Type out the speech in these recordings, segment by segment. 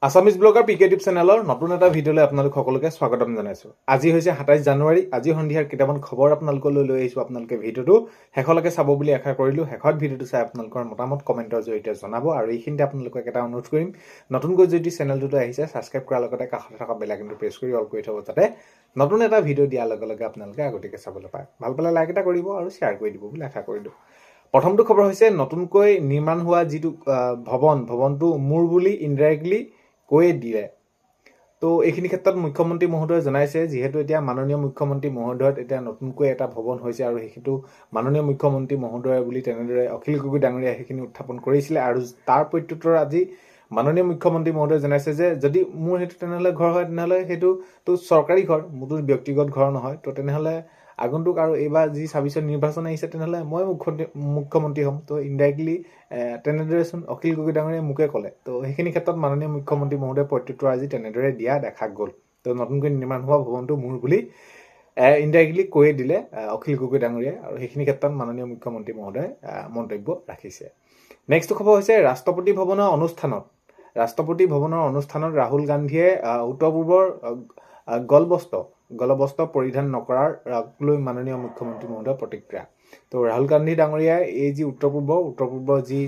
Assamese blogger পিকেটিভ চেনেলৰ নতুন এটা ভিডিঅ'লৈ আপোনালোক সকলোকে স্বাগতম জনাইছোঁ। আজি হৈছে 27 জানুৱাৰী। আজি সন্ধিয়াৰ কেইটামান খবৰ আপোনালোকলৈ লৈ আহিছোঁ। আপোনালোকে ভিডিঅ'টো শেষলৈকে চাব বুলি আশা কৰিলোঁ। শেষত ভিডিঅ'টো চাই আপোনালোকৰ মতামত কমেণ্টৰ জৰিয়তে জনাব। আৰু এইখিনিতে আপোনালোকক এটা অনুৰোধ কৰিম, নতুনকৈ যদি চেনেলটোলৈ আহিছে ছাবস্ক্ৰাইব কৰাৰ লগতে কাষতে থকা বেল আইকনটো প্ৰেছ কৰি অল কৰি থ'ব, যাতে নতুন এটা ভিডিঅ' দিয়াৰ লগে লগে আপোনালোকে আগতীয়াকৈ চাবলৈ পায়। ভাল পালে লাইক এটা কৰিব আৰু শ্বেয়াৰ কৰি দিব বুলি আশা কৰিলোঁ। প্ৰথমটো খবৰ হৈছে নতুনকৈ নিৰ্মাণ হোৱা যিটো ভৱনটো মোৰ বুলি ইনডাইৰেক্টলি কৈয়ে দিয়ে। তো এইখিনি ক্ষেত্ৰত মুখ্যমন্ত্ৰী মহোদয়ে জনাইছে, যিহেতু এতিয়া মাননীয় মুখ্যমন্ত্ৰী মহোদয়ত এতিয়া নতুনকৈ এটা ভৱন হৈছে আৰু সেইটো মাননীয় মুখ্যমন্ত্ৰী মহোদয় বুলি তেনেদৰে অখিল গগৈ ডাঙৰীয়াই সেইখিনি উত্থাপন কৰিছিলে। আৰু তাৰ প্ৰত্যুত্তৰ আজি মাননীয় মুখ্যমন্ত্ৰী মহোদয়ে জনাইছে যে যদি মোৰ সেইটো তেনেহ'লে ঘৰ হয়, তেনেহ'লে সেইটোতো চৰকাৰী ঘৰ, মোৰতো ব্যক্তিগত ঘৰ নহয়। তো তেনেহ'লে আগন্তুক আৰু এইবাৰ যি 26 নিৰ্বাচন আহিছে, তেনেহ'লে মই মুখ্যমন্ত্ৰী হ'ম। তো ইনডাইৰেক্টলি তেনেদৰেচোন অখিল গগৈ ডাঙৰীয়াই মোকে ক'লে। তো সেইখিনি ক্ষেত্ৰত মাননীয় মুখ্যমন্ত্ৰী মহোদয়ে প্ৰত্যুত্তৰ আজি তেনেদৰে দিয়া দেখা গ'ল। তো নতুনকৈ নিৰ্মাণ হোৱা ভৱনটো মোৰ বুলি ইনডাইৰেক্টলি কৈয়ে দিলে অখিল গগৈ ডাঙৰীয়াই। আৰু সেইখিনি ক্ষেত্ৰত মাননীয় মুখ্যমন্ত্ৰী মহোদয়ে মন্তব্য ৰাখিছে। নেক্সট খবৰ হৈছে ৰাষ্ট্ৰপতি ভৱনৰ অনুষ্ঠানত ৰাহুল গান্ধীয়ে উত্তৰ পূৰ্বৰ গলবস্ত্ৰ পৰিধান নকৰাৰ লৈ মাননীয় মুখ্যমন্ত্ৰী মহোদয়ৰ প্ৰতিক্ৰিয়া। তো ৰাহুল গান্ধী ডাঙৰীয়াই এই যি উত্তৰ পূৰ্বৰ যি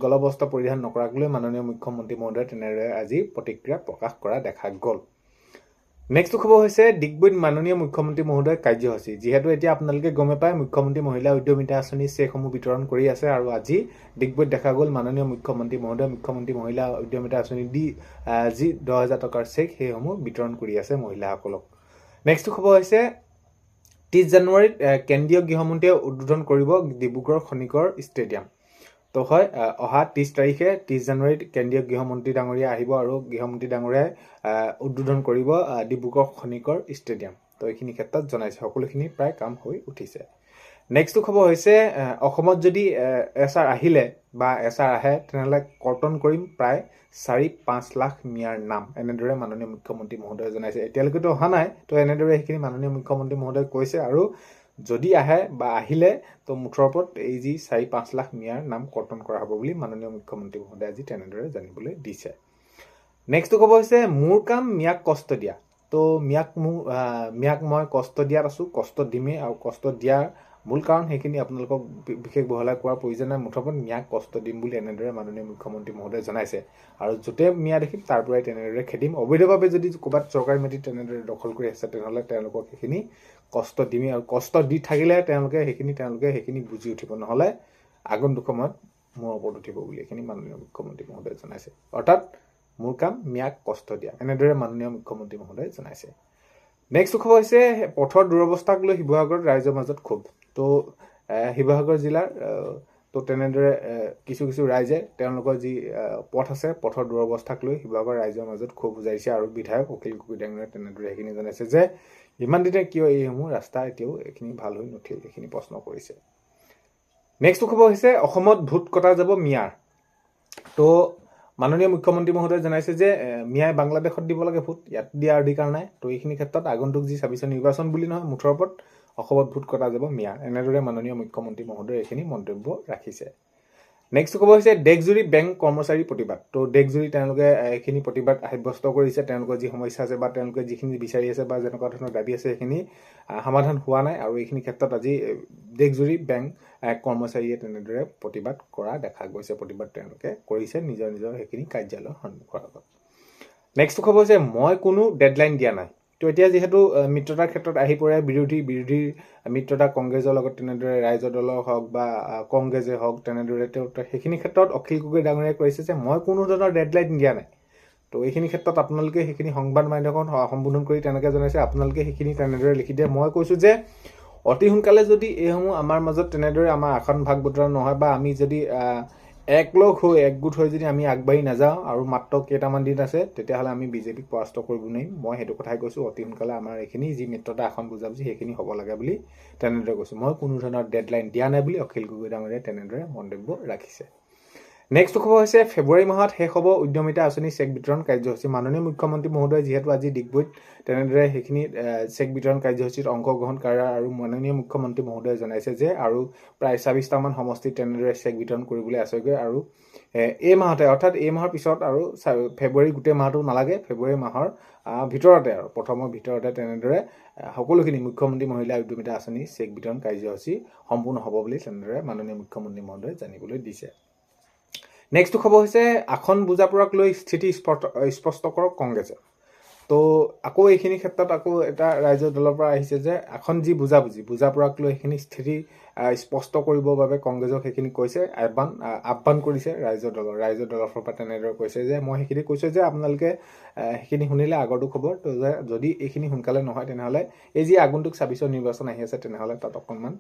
গলবস্ত্ৰ পৰিধান নকৰাক লৈ মাননীয় মুখ্যমন্ত্ৰী মহোদয়ে তেনেদৰে আজি প্ৰতিক্ৰিয়া প্ৰকাশ কৰা দেখা গ'ল। নেক্সট খবৰ হৈছে ডিগবৈত মাননীয় মুখ্যমন্ত্ৰী মহোদয়ৰ কাৰ্যসূচী। যিহেতু এতিয়া আপোনালোকে গমে পায় মুখ্যমন্ত্ৰী মহিলা উদ্যমিতা আঁচনি চেকসমূহ বিতৰণ কৰি আছে, আৰু আজি ডিগবৈত দেখা গ'ল মাননীয় মুখ্যমন্ত্ৰী মহোদয় মুখ্যমন্ত্ৰী মহিলা উদ্যমিতা আঁচনি যি 10,000 টকাৰ চেক সেইসমূহ বিতৰণ কৰি আছে মহিলাসকলক। নেক্সট খবৰ হৈছে 30 জানুৱাৰীত কেন্দ্ৰীয় গৃহমন্ত্ৰীয়ে উদ্বোধন কৰিব ডিব্ৰুগড় খনিকৰ ষ্টেডিয়াম। তো হয়, অহা 30 তাৰিখে 30 জানুৱাৰীত কেন্দ্ৰীয় গৃহমন্ত্ৰী ডাঙৰীয়া আহিব আৰু গৃহমন্ত্ৰী ডাঙৰীয়াই উদ্বোধন কৰিব ডিব্ৰুগড় খনিকৰ ষ্টেডিয়াম। তো এইখিনি ক্ষেত্ৰত জনাইছে, সকলোখিনি প্ৰায় কাম হৈ উঠিছে। নেক্সট খবৰ হৈছে অসমত যদি এছআৰ আহে তেনেহ'লে কৰ্তন কৰিম প্ৰায় 4-5 লাখ মিয়াৰ নাম, এনেদৰে মাননীয় মুখ্যমন্ত্ৰী মহোদয়ে জনাইছে। এতিয়ালৈকেতো অহা নাই, তো এনেদৰে সেইখিনি মাননীয় মুখ্যমন্ত্ৰী মহোদয়ে কৈছে। আৰু যদি আহে বা আহিলে তো মুঠৰ ওপৰত এই যি 4-5 লাখ মিয়াৰ নাম কৰ্তন কৰা হ'ব বুলি মাননীয় মুখ্যমন্ত্ৰী মহোদয়ে আজি তেনেদৰে জানিবলৈ দিছে। নেক্সট খবৰ হৈছে মোৰ কাম মিয়াক কষ্ট দিয়া। তো মিয়াক মই কষ্ট দিয়াত আছোঁ, কষ্ট দিমেই, আৰু কষ্ট দিয়াৰ মূল কাৰণ সেইখিনি আপোনালোকক বিশেষ বহলাই কোৱাৰ প্ৰয়োজন নাই। মুঠৰ মিয়াক কষ্ট দিম বুলি এনেদৰে মাননীয় মুখ্যমন্ত্ৰী মহোদয়ে জনাইছে। আৰু য'তে মিয়া দেখিম তাৰ পৰাই তেনেদৰে খেদিম। অবৈধভাৱে যদি ক'ৰবাত চৰকাৰী মাটি তেনেদৰে দখল কৰি আছে, তেনেহ'লে তেওঁলোকক সেইখিনি কষ্ট দিমেই, আৰু কষ্ট দি থাকিলেহে তেওঁলোকে সেইখিনি বুজি উঠিব, নহ'লে আগন্তুক সময়ত মূৰৰ ওপৰত উঠিব বুলি এইখিনি মাননীয় মুখ্যমন্ত্ৰী মহোদয়ে জনাইছে। অৰ্থাৎ মোৰ কাম মিয়াক কষ্ট দিয়া, এনেদৰে মাননীয় মুখ্যমন্ত্ৰী মহোদয়ে জনাইছে। নেক্সট খবৰ হৈছে পথৰ দুৰৱস্থাক লৈ শিৱসাগৰত ৰাইজৰ মাজত ক্ষোভ। তো শিৱসাগৰ জিলাৰ তো তেনেদৰে কিছু ৰাইজে তেওঁলোকৰ যি পথ আছে, পথৰ দুৰৱস্থাক লৈ শিৱসাগৰ ৰাইজৰ মাজত ক্ষোভ বুজাইছে। আৰু বিধায়ক অখিল গগৈ ডাঙৰীয়াই তেনেদৰে সেইখিনি জনাইছে যে ইমান দিনে কিয় এইসমূহ ৰাস্তা এতিয়াও এইখিনি ভাল হৈ নুঠিল, এইখিনি প্ৰশ্ন কৰিছে। নেক্সট খবৰ হৈছে অসমত ভোট কটা যাব মিয়াৰ। তো মাননীয় মুখ্যমন্ত্ৰী মহোদয়ে জনাইছে যে মিয়াই বাংলাদেশত দিব লাগে ভোট, ইয়াত দিয়াৰ অধিকাৰ নাই। তো এইখিনি ক্ষেত্ৰত আগন্তুক যি 26 নিৰ্বাচন বুলি নহয়, মুঠৰ ওপৰত অসমত ভোট কটা যাব মিয়াৰ, এনেদৰে মাননীয় মুখ্যমন্ত্ৰী মহোদয়ে এইখিনি মন্তব্য ৰাখিছে। নেক্সট খবৰ হৈছে দেশজুৰি বেংক কৰ্মচাৰী প্ৰতিবাদ। তো দেশজুৰি তেওঁলোকে এইখিনি প্ৰতিবাদ সাব্যস্ত কৰিছে। তেওঁলোকৰ যি সমস্যা আছে বা তেওঁলোকে যিখিনি বিচাৰি আছে বা যেনেকুৱা ধৰণৰ দাবী আছে সেইখিনি সমাধান হোৱা নাই। আৰু এইখিনি ক্ষেত্ৰত আজি দেশজুৰি বেংক কৰ্মচাৰীয়ে তেনেদৰে প্ৰতিবাদ কৰা দেখা গৈছে। প্ৰতিবাদ তেওঁলোকে কৰিছে নিজৰ সেইখিনি কাৰ্যালয়ৰ সন্মুখৰ আগত। নেক্সট খবৰ হৈছে মই কোনো ডেডলাইন দিয়া নাই। তো এতিয়া যিহেতু মিত্ৰতাৰ ক্ষেত্ৰত আহি পৰে বিৰোধীৰ মিত্ৰতা কংগ্ৰেছৰ লগত, তেনেদৰে ৰাইজৰ দলৰ হওক বা কংগ্ৰেছে হওক, তেনেদৰে সেইখিনি ক্ষেত্ৰত অখিল গগৈ ডাঙৰীয়াই কৈছে যে মই কোনো ধৰণৰ ডেডলাইন দিয়া নাই। তো এইখিনি ক্ষেত্ৰত আপোনালোকে সেইখিনি সংবাদ মাধ্যমত সম্বোধন কৰি তেনেকৈ জনাইছে। আপোনালোকে সেইখিনি তেনেদৰে লিখি দিয়ে। মই কৈছোঁ যে অতি সোনকালে যদি এইসমূহ আমাৰ মাজত তেনেদৰে আমাৰ আসন ভাগ বতৰা নহয়, বা আমি যদি একগোট হৈ যদি আমি আগবাঢ়ি নাযাওঁ আৰু মাত্ৰ কেইটামান দিন আছে, তেতিয়াহ'লে আমি বিজেপিক পৰাস্ত কৰিব নোৱাৰিম। মই সেইটো কথাই কৈছোঁ, অতি সোনকালে আমাৰ এইখিনি যি মিত্ৰতা আসন বুজাবুজি সেইখিনি হ'ব লাগে বুলি তেনেদৰে কৈছোঁ। মই কোনো ধৰণৰ ডেডলাইন দিয়া নাই বুলি অখিল গগৈ ডাঙৰীয়াই তেনেদৰে মন্তব্য ৰাখিছে। নেক্সট খবৰ হৈছে ফেব্ৰুৱাৰী মাহত শেষ হ'ব উদ্যমিতা আঁচনি চেক বিতৰণ কাৰ্যসূচী মাননীয় মুখ্যমন্ত্ৰী মহোদয় যিহেতু আজি ডিগবৈত তেনেদৰে সেইখিনি চেক বিতৰণ কাৰ্যসূচীত অংশগ্ৰহণ কৰা আৰু মাননীয় মুখ্যমন্ত্ৰী মহোদয়ে জনাইছে যে আৰু প্ৰায় ২৬টামান সমষ্টিত তেনেদৰে চেক বিতৰণ কৰিবলৈ আছেগৈ আৰু এই মাহতে অৰ্থাৎ এই মাহৰ পিছত আৰু ফেব্ৰুৱাৰী গোটেই মাহটো নালাগে ফেব্ৰুৱাৰী মাহৰ ভিতৰতে আৰু প্ৰথমৰ ভিতৰতে তেনেদৰে সকলোখিনি মুখ্যমন্ত্ৰী মহিলা উদ্যমিতা আঁচনি চেক বিতৰণ কাৰ্যসূচী সম্পূৰ্ণ হ'ব বুলি তেনেদৰে মাননীয় মুখ্যমন্ত্ৰী মহোদয়ে জানিবলৈ দিছে নেক্সট খবৰ হৈছে আসন বুজাপৰাক লৈ স্থিতি স্পষ্ট কৰক কংগ্ৰেছে তো আকৌ এইখিনি ক্ষেত্ৰত আকৌ এটা ৰাজ্যৰ দলৰ পৰা আহিছে যে আসন যি বুজাপৰাক লৈ সেইখিনি স্থিতি স্পষ্ট কৰিবৰ বাবে কংগ্ৰেছক সেইখিনি কৈছে আহ্বান কৰিছে ৰাজ্যৰ দলৰ পৰা তেনেদৰে কৈছে যে মই সেইখিনি কৈছোঁ যে আপোনালোকে সেইখিনি শুনিলে আগৰটো খবৰ তো যদি এইখিনি সোনকালে নহয় তেনেহ'লে এই যি আগন্তুক ২৬ৰ নিৰ্বাচন আহি আছে তেনেহ'লে তাত অকণমান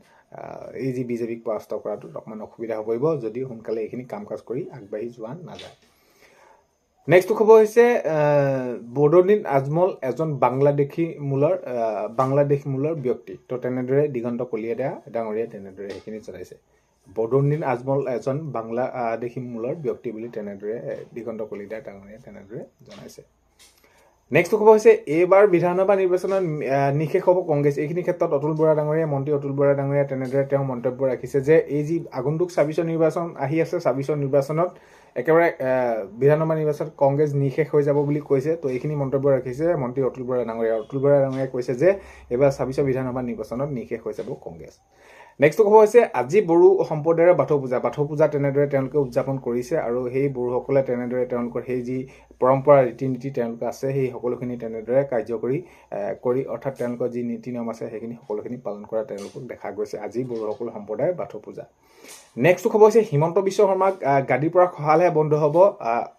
এই যি বিজেপিক পৰাস্ত কৰাটোত অকণমান অসুবিধা হ'ব পাৰিব যদি সোনকালে এইখিনি কাম কাজ কৰি আগবাঢ়ি যোৱা নাযায় নেক্সট খবৰ হৈছে বদৰুদ্দিন আজমল এজন বাংলাদেশী মূলৰ ব্যক্তি তো তেনেদৰে দিগন্ত কলিতা ডাঙৰীয়াই তেনেদৰে সেইখিনি জনাইছে বদৰুদ্দিন আজমল এজন বাংলাদেশী মূলৰ ব্যক্তি বুলি তেনেদৰে দিগন্ত কলিতা ডাঙৰীয়াই তেনেদৰে জনাইছে নেক্সট খবৰ হৈছে এইবাৰ বিধানসভা নিৰ্বাচনত নিশেষ হ'ব কংগ্ৰেছ এইখিনি ক্ষেত্ৰত অতুল বৰা ডাঙৰীয়া মন্ত্ৰী অতুল বৰা ডাঙৰীয়া তেনেদৰে তেওঁ মন্তব্য ৰাখিছে যে এই যি আগন্তুক ২৬ৰ নিৰ্বাচন আহি আছে ২৬ৰ নিৰ্বাচনত একেবাৰে বিধানসভা নিৰ্বাচনত কংগ্ৰেছ নিশেষ হৈ যাব বুলি কৈছে তো এইখিনি মন্তব্য ৰাখিছে মন্ত্ৰী অতুল বৰা ডাঙৰীয়াই কৈছে যে এইবাৰ ২৬ৰ বিধানসভা নিৰ্বাচনত নিশেষ হৈ যাব কংগ্ৰেছ নেক্সট খবৰ হৈছে আজি বড়ো সম্প্ৰদায়ৰ বাথৌ পূজা তেনেদৰে তেওঁলোকে উদযাপন কৰিছে আৰু সেই বড়োসকলে তেনেদৰে তেওঁলোকৰ সেই যি পৰম্পৰা ৰীতি নীতি তেওঁলোকে আছে সেই সকলোখিনি তেনেদৰে কাৰ্যকৰী কৰি অৰ্থাৎ তেওঁলোকৰ যি নীতি নিয়ম আছে সেইখিনি সকলোখিনি পালন কৰা তেওঁলোকক দেখা গৈছে আজি বড়োসকল সম্প্ৰদায়ৰ বাথৌ পূজা নেক্সট খবৰ হৈছে হিমন্ত বিশ্ব শৰ্মাক গাদীৰ পৰা খহালেহে বন্ধ হ'ব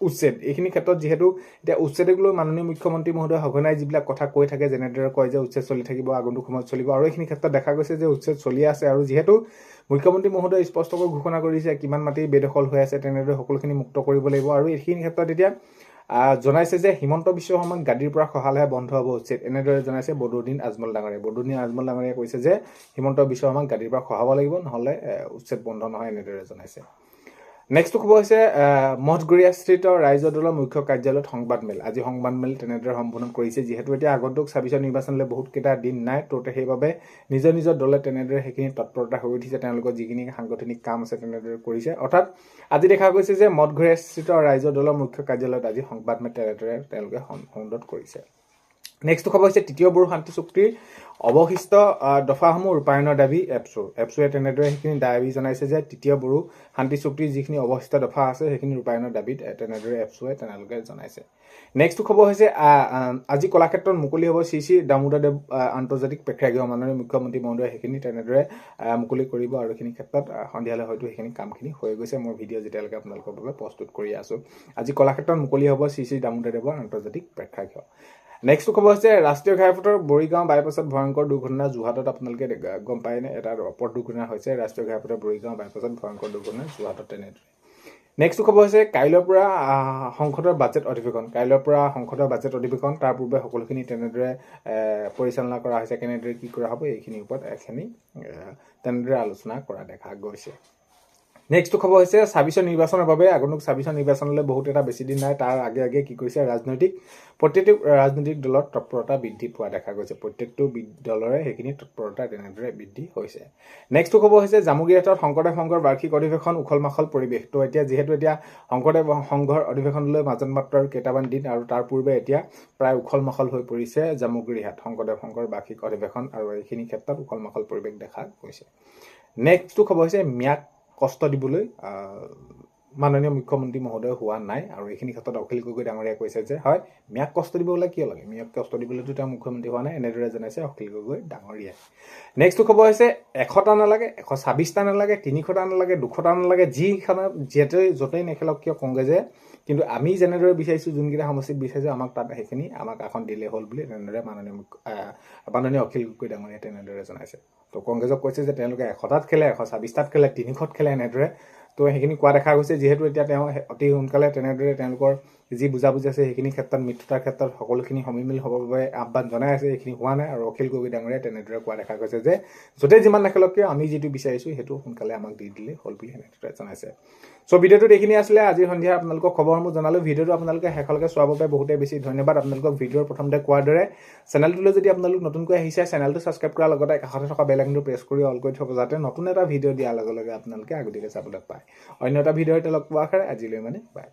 উচ্ছেদ এইখিনি ক্ষেত্ৰত যিহেতু এতিয়া উচ্ছেদক লৈ মাননীয় মুখ্যমন্ত্ৰী মহোদয় সঘনাই যিবিলাক কথা কৈ থাকে যেনেদৰে কয় যে উচ্ছেদ চলি থাকিব আগন্তুক সময়ত চলিব আৰু এইখিনি ক্ষেত্ৰত দেখা গৈছে যে উচ্ছেদ চলি আছে আৰু যিহেতু মুখ্যমন্ত্ৰী মহোদয়ে স্পষ্টকৈ ঘোষণা কৰিছে কিমান মাটি বেদখল হৈ আছে তেনেদৰে সকলোখিনি মুক্ত কৰিব লাগিব আৰু এইখিনি ক্ষেত্ৰত এতিয়া জনাইছে যে হিমন্ত বিশ্ব শৰ্মাক গাদীৰ পৰা খহালেহে বন্ধ হ'ব উচিত এনেদৰে জনাইছে বদৰুদ্দিন আজমল ডাঙৰীয়াই কৈছে যে হিমন্ত বিশ্ব শৰ্মাক গাদীৰ পৰা খহাব লাগিব নহ'লে উচ্ছেদ বন্ধ নহয় এনেদৰে জনাইছে নেক্সট খবৰ হৈছে মঠগুৰিয়াস্থিত ৰাইজৰ দলৰ মুখ্য কাৰ্যালয়ত সংবাদমেল আজি সংবাদমেল তেনেদৰে সম্বোধন কৰিছে যিহেতু এতিয়া আগন্তুক ২৬ৰ নিৰ্বাচনলৈ বহুতকেইটা দিন নাই তো সেইবাবে নিজৰ দলে তেনেদৰে সেইখিনি তৎপৰতা হৈ উঠিছে তেওঁলোকৰ যিখিনি সাংগঠনিক কাম আছে তেনেদৰে কৰিছে অৰ্থাৎ আজি দেখা গৈছে যে মঠগুৰিয়াস্থিত ৰাইজৰ দলৰ মুখ্য কাৰ্যালয়ত আজি সংবাদমেল তেনেদৰে তেওঁলোকে সম্বোধন কৰিছে নেক্সট খবৰ হৈছে তৃতীয় বড়ো শান্তি চুক্তিৰ অৱশিষ্ট দফাসমূহ ৰূপায়ণৰ দাবী এপছুৱে তেনেদৰে সেইখিনি দাবী জনাইছে যে তৃতীয় বড়ো শান্তি চুক্তিৰ যিখিনি অৱশিষ্ট দফা আছে সেইখিনি ৰূপায়ণৰ দাবীত তেনেদৰে এপছুৱে তেওঁলোকে জনাইছে নেক্সট খবৰ হৈছে আজি কলাক্ষেত্ৰত মুকলি হ'ব শ্ৰী দামোদৰদেৱ আন্তৰ্জাতিক প্ৰেক্ষাগৃহ মাননীয় মুখ্যমন্ত্ৰী মহোদয়ে সেইখিনি তেনেদৰে মুকলি কৰিব আৰু এইখিনি ক্ষেত্ৰত সন্ধিয়ালৈ হয়তো সেইখিনি কামখিনি হৈ গৈছে মই ভিডিঅ' যেতিয়ালৈকে আপোনালোকৰ বাবে প্ৰস্তুত কৰি আছোঁ আজি কলাক্ষেত্ৰত মুকলি হ'ব শ্ৰী দামোদৰদেৱৰ আন্তৰ্জাতিক প্ৰেক্ষাগৃহ নেক্সট খবৰ হৈছে ৰাষ্ট্ৰীয় ঘাইপথৰ বৰিগাঁও বাইপাছত ভয়ংকৰ দুৰ্ঘটনা যোৰহাটত আপোনালোকে গম পায়নে এটা পথ দুৰ্ঘটনা হৈছে ৰাষ্ট্ৰীয় ঘাইপথৰ বৰিগাঁও বাইপাছত ভয়ংকৰ দুৰ্ঘটনা যোৰহাটত তেনেদৰে নেক্সট খবৰ হৈছে কাইলৈৰ পৰা সংসদৰ বাজেট অধিৱেশন তাৰ পূৰ্বে সকলোখিনি তেনেদৰে পৰিচালনা কৰা হৈছে কেনেদৰে কি কৰা হ'ব এইখিনিৰ ওপৰত তেনেদৰে আলোচনা কৰা দেখা গৈছে নেক্সট খবৰ হৈছে ২৬ৰ নিৰ্বাচনৰ বাবে আগন্তুক ২৬ৰ নিৰ্বাচনলৈ বহুত এটা বেছি দিন নাই তাৰ আগে কি কৰিছে প্ৰত্যেকটো ৰাজনৈতিক দলৰ তৎপৰতা বৃদ্ধি পোৱা দেখা গৈছে প্ৰত্যেকটো দলৰে সেইখিনি তৎপৰতা তেনেদৰে বৃদ্ধি হৈছে নেক্সট খবৰ হৈছে জামুগুৰিহাটত শংকৰদেৱ সংঘৰ বাৰ্ষিক অধিৱেশন উখল মাখল পৰিৱেশ তো এতিয়া যিহেতু শংকৰদেৱ সংঘৰ অধিৱেশনলৈ মাজত মাত্ৰ আৰু কেইটামান দিন আৰু তাৰ পূৰ্বে এতিয়া প্ৰায় উখল মাখল হৈ পৰিছে জামুগুৰিহাট শংকৰদেৱ সংঘৰ বাৰ্ষিক অধিৱেশন আৰু এইখিনি ক্ষেত্ৰত উখল মাখল পৰিৱেশ দেখা গৈছে নেক্সট খবৰ হৈছে ম্যাক কষ্ট দিবলৈ মাননীয় মুখ্যমন্ত্ৰী মহোদয় হোৱা নাই আৰু এইখিনি ক্ষেত্ৰত অখিল গগৈ ডাঙৰীয়াই কৈছে যে হয় ম্যাক কষ্ট দিবলৈ কিয় লাগে ম্যাক কষ্ট দিবলৈতো তেওঁ মুখ্যমন্ত্ৰী হোৱা নাই এনেদৰে জনাইছে অখিল গগৈ ডাঙৰীয়াই নেক্সট খবৰ হৈছে ১০০টা নালাগে ১২৬টা নালাগে ৩০০টা নালাগে ২০০টা নালাগে য'তেই নেখেলক কিয় কংগ্ৰেছে কিন্তু আমি যেনেদৰে বিচাৰিছোঁ যোনকেইটা সমষ্টিত বিচাৰিছোঁ আমাক আসন দিলেই হ'ল বুলি তেনেদৰে মাননীয় অখিল গগৈ ডাঙৰীয়াই তেনেদৰে জনাইছে তো কংগ্ৰেছক কৈছে যে তেওঁলোকে ১০০টাত খেলে ১২৬টাত খেলে ৩০০ত খেলে এনেদৰে তো সেইখিনি কোৱা দেখা গৈছে যিহেতু এতিয়া তেওঁ অতি সোনকালে তেনেদৰে তেওঁলোকৰ যি বুজাবুজি আছে সেইখিনি ক্ষেত্ৰত মিত্ৰতাৰ ক্ষেত্ৰত সকলোখিনি সমিমিল হ'বৰ বাবে আহ্বান জনাই আছে এইখিনি হোৱা নাই আৰু অখিল গগৈ ডাঙৰীয়াই তেনেদৰে কোৱা দেখা গৈছে যে য'তে যিমান নাখেলক কিয় আমি যিটো বিচাৰিছোঁ সেইটো সোনকালে আমাক দি দিলে হ'ল বুলি সেনেদৰে জনাইছে চ' ভিডিঅ'টোত এইখিনি আছিলে আজি সন্ধিয়া আপোনালোকক খবৰসমূহ জনালোঁ ভিডিঅ'টো আপোনালোকে শেষলৈকে চোৱাৰ বাবে বহুতেই বেছি ধন্যবাদ আপোনালোকক ভিডিঅ'ৰ প্ৰথমতে কোৱাৰ দৰে চেনেলটোলৈ যদি আপোনালোক নতুনকৈ আহিছে চেনেলটো ছাবস্ক্ৰাইব কৰাৰ লগতে কাষতে থকা বেল আইকনটো প্ৰেছ কৰি অল কৰি থ'ব যাতে নতুন এটা ভিডিঅ' দিয়াৰ লগে লগে আপোনালোকে আগতীয়াকৈ চাবলৈ পায় অন্য এটা ভিডিঅ'তে লগ পোৱাৰ আশাৰে আজিলৈ বাই